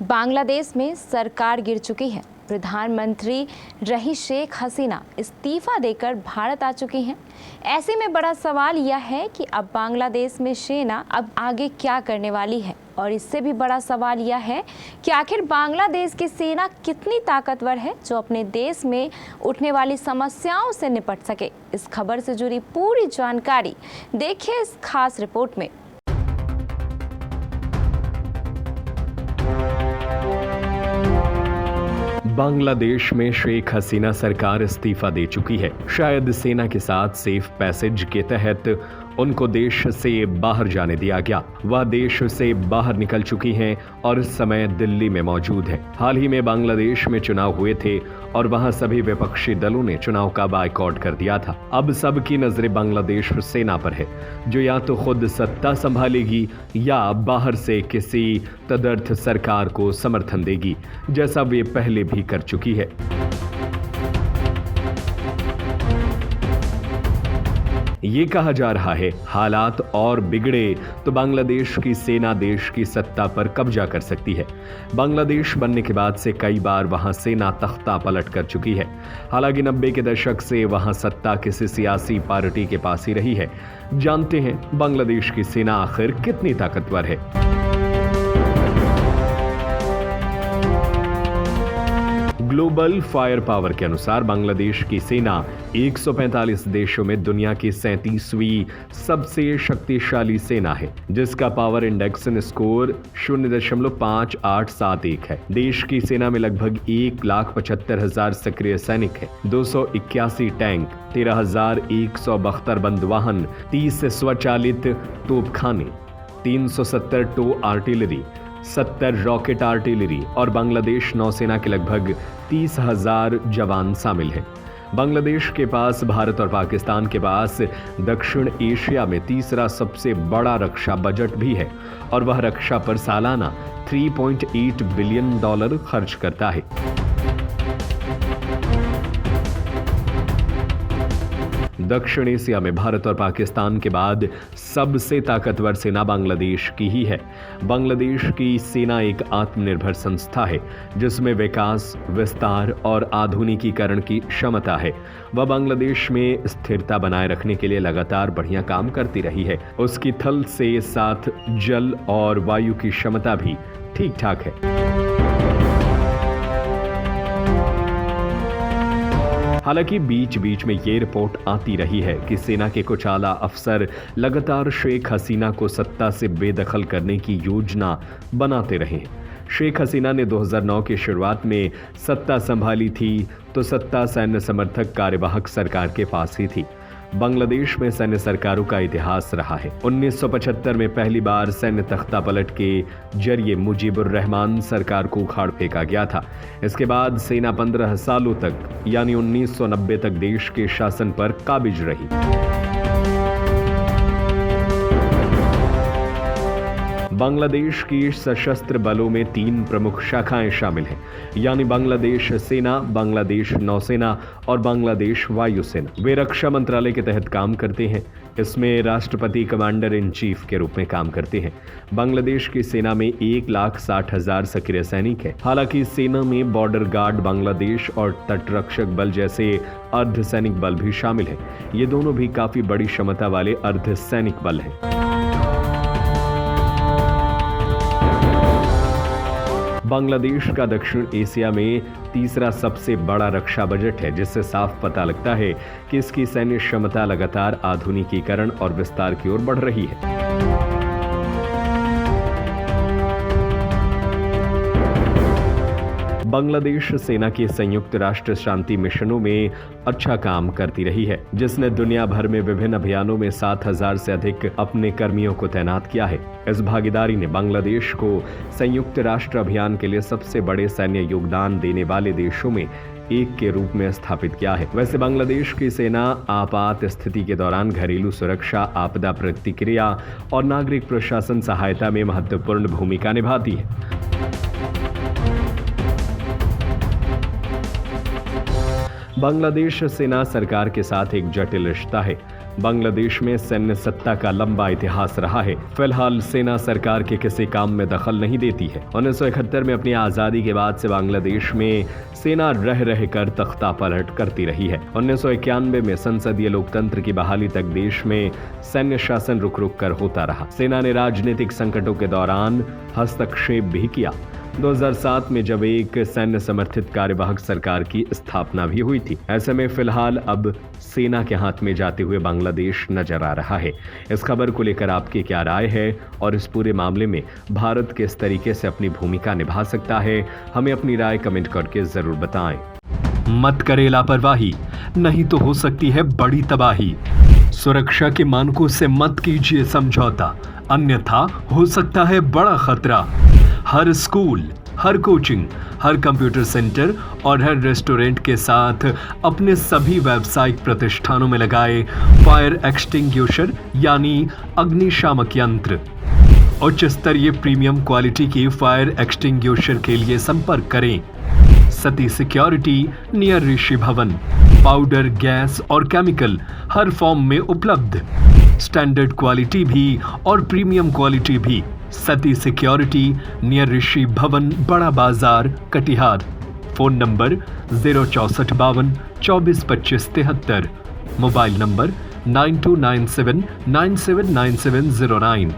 बांग्लादेश में सरकार गिर चुकी है। प्रधानमंत्री रही शेख हसीना इस्तीफा देकर भारत आ चुकी हैं। ऐसे में बड़ा सवाल यह है कि अब बांग्लादेश में सेना अब आगे क्या करने वाली है, और इससे भी बड़ा सवाल यह है कि आखिर बांग्लादेश की सेना कितनी ताकतवर है जो अपने देश में उठने वाली समस्याओं से निपट सके। इस खबर से जुड़ी पूरी जानकारी देखिए इस खास रिपोर्ट में। बांग्लादेश में शेख हसीना सरकार इस्तीफा दे चुकी है। शायद सेना के साथ सेफ पैसेज के तहत उनको देश से बाहर जाने दिया गया। वह देश से बाहर निकल चुकी हैं और इस समय दिल्ली में मौजूद है। हाल ही में बांग्लादेश में चुनाव हुए थे और वहां सभी विपक्षी दलों ने चुनाव का बायकॉट कर दिया था। अब सबकी नजरें बांग्लादेश सेना पर है, जो या तो खुद सत्ता संभालेगी या बाहर से किसी तदर्थ सरकार को समर्थन देगी, जैसा वे पहले भी कर चुकी है। ये कहा जा रहा है हालात और बिगड़े तो बांग्लादेश की सेना देश की सत्ता पर कब्जा कर सकती है। बांग्लादेश बनने के बाद से कई बार वहां सेना तख्ता पलट कर चुकी है। हालांकि 90 के दशक से वहां सत्ता किसी सियासी पार्टी के पास ही रही है। जानते हैं बांग्लादेश की सेना आखिर कितनी ताकतवर है। ग्लोबल फायर पावर के अनुसार बांग्लादेश की सेना 145 देशों में दुनिया की 37वीं सबसे शक्तिशाली सेना है, जिसका पावर इंडेक्स स्कोर 0.5871 है। देश की सेना में लगभग 1,75,000 सक्रिय सैनिक है, 281 टैंक, 13,172 बंद वाहन, 30 स्वचालित तोपखाने, 370 टो आर्टिलरी, 70 रॉकेट आर्टिलरी और बांग्लादेश नौसेना के लगभग 30,000 जवान शामिल हैं। बांग्लादेश के पास भारत और पाकिस्तान के पास दक्षिण एशिया में तीसरा सबसे बड़ा रक्षा बजट भी है और वह रक्षा पर सालाना $3.8 बिलियन खर्च करता है। दक्षिण एशिया में भारत और पाकिस्तान के बाद सबसे ताकतवर सेना बांग्लादेश की ही है। बांग्लादेश की सेना एक आत्मनिर्भर संस्था है, जिसमें विकास, विस्तार और आधुनिकीकरण की क्षमता है। वह बांग्लादेश में स्थिरता बनाए रखने के लिए लगातार बढ़िया काम करती रही है। उसकी थल से साथ जल और वायु की क्षमता भी ठीक ठाक है। हालांकि बीच बीच में ये रिपोर्ट आती रही है कि सेना के कुछ आला अफसर लगातार शेख हसीना को सत्ता से बेदखल करने की योजना बनाते रहे। शेख हसीना ने 2009 की शुरुआत में सत्ता संभाली थी तो सत्ता सैन्य समर्थक कार्यवाहक सरकार के पास ही थी। बांग्लादेश में सैन्य सरकारों का इतिहास रहा है। 1975 में पहली बार सैन्य तख्ता पलट के जरिए मुजीबुर रहमान सरकार को उखाड़ फेंका गया था। इसके बाद सेना 15 सालों तक यानी 1990 तक देश के शासन पर काबिज रही। बांग्लादेश की सशस्त्र बलों में 3 प्रमुख शाखाएं शामिल हैं, यानी बांग्लादेश सेना, बांग्लादेश नौसेना और बांग्लादेश वायुसेना। वे रक्षा मंत्रालय के तहत काम करते हैं। इसमें राष्ट्रपति कमांडर इन चीफ के रूप में काम करते हैं। बांग्लादेश की सेना में 1,60,000 सक्रिय सैनिक हैं। हालांकि सेना में बॉर्डर गार्ड बांग्लादेश और तटरक्षक बल जैसे अर्धसैनिक बल भी शामिल हैं। ये दोनों भी काफी बड़ी क्षमता वाले अर्धसैनिक बल हैं। बांग्लादेश का दक्षिण एशिया में तीसरा सबसे बड़ा रक्षा बजट है, जिससे साफ पता लगता है कि इसकी सैन्य क्षमता लगातार आधुनिकीकरण और विस्तार की ओर बढ़ रही है। बांग्लादेश सेना के संयुक्त राष्ट्र शांति मिशनों में अच्छा काम करती रही है, जिसने दुनिया भर में विभिन्न अभियानों में 7,000 से अधिक अपने कर्मियों को तैनात किया है। इस भागीदारी ने बांग्लादेश को संयुक्त राष्ट्र अभियान के लिए सबसे बड़े सैन्य योगदान देने वाले देशों में एक के रूप में स्थापित किया है। वैसे बांग्लादेश की सेना आपात स्थिति के दौरान घरेलू सुरक्षा, आपदा प्रतिक्रिया और नागरिक प्रशासन सहायता में महत्वपूर्ण भूमिका निभाती है। बांग्लादेश सेना सरकार के साथ एक जटिल रिश्ता है। बांग्लादेश में सैन्य सत्ता का लंबा इतिहास रहा है। फिलहाल सेना सरकार के किसी काम में दखल नहीं देती है। 1971 में अपनी आजादी के बाद से बांग्लादेश में सेना रह रह कर तख्ता पलट करती रही है। 1991 में संसदीय लोकतंत्र की बहाली तक देश में सैन्य शासन रुक रुक कर होता रहा। सेना ने राजनीतिक संकटों के दौरान हस्तक्षेप भी किया। 2007 में जब एक सैन्य समर्थित कार्यवाहक सरकार की स्थापना भी हुई थी। ऐसे में फिलहाल अब सेना के हाथ में जाते हुए बांग्लादेश नजर आ रहा है। इस खबर को लेकर आपकी क्या राय है और इस पूरे मामले में भारत किस तरीके से अपनी भूमिका निभा सकता है, हमें अपनी राय कमेंट करके जरूर बताएं। मत करें लापरवाही, नहीं तो हो सकती है बड़ी तबाही। सुरक्षा के मानकों से मत कीजिए समझौता, अन्यथा हो सकता है बड़ा खतरा। हर स्कूल, हर कोचिंग, हर कंप्यूटर सेंटर और हर रेस्टोरेंट के साथ अपने सभी व्यावसायिक प्रतिष्ठानों में लगाए फायर एक्सटिंग्विशर यानी अग्निशामक यंत्र। उच्च स्तरीय प्रीमियम क्वालिटी की फायर एक्सटिंग्विशर के लिए संपर्क करें सती सिक्योरिटी नियर ऋषि भवन। पाउडर, गैस और केमिकल हर फॉर्म में उपलब्ध। स्टैंडर्ड क्वालिटी भी और प्रीमियम क्वालिटी भी। सती सिक्योरिटी नियर ऋषि भवन, बड़ा बाजार, Katihar. Phone number 064 52 24 25 73। Mobile number 9297 979709।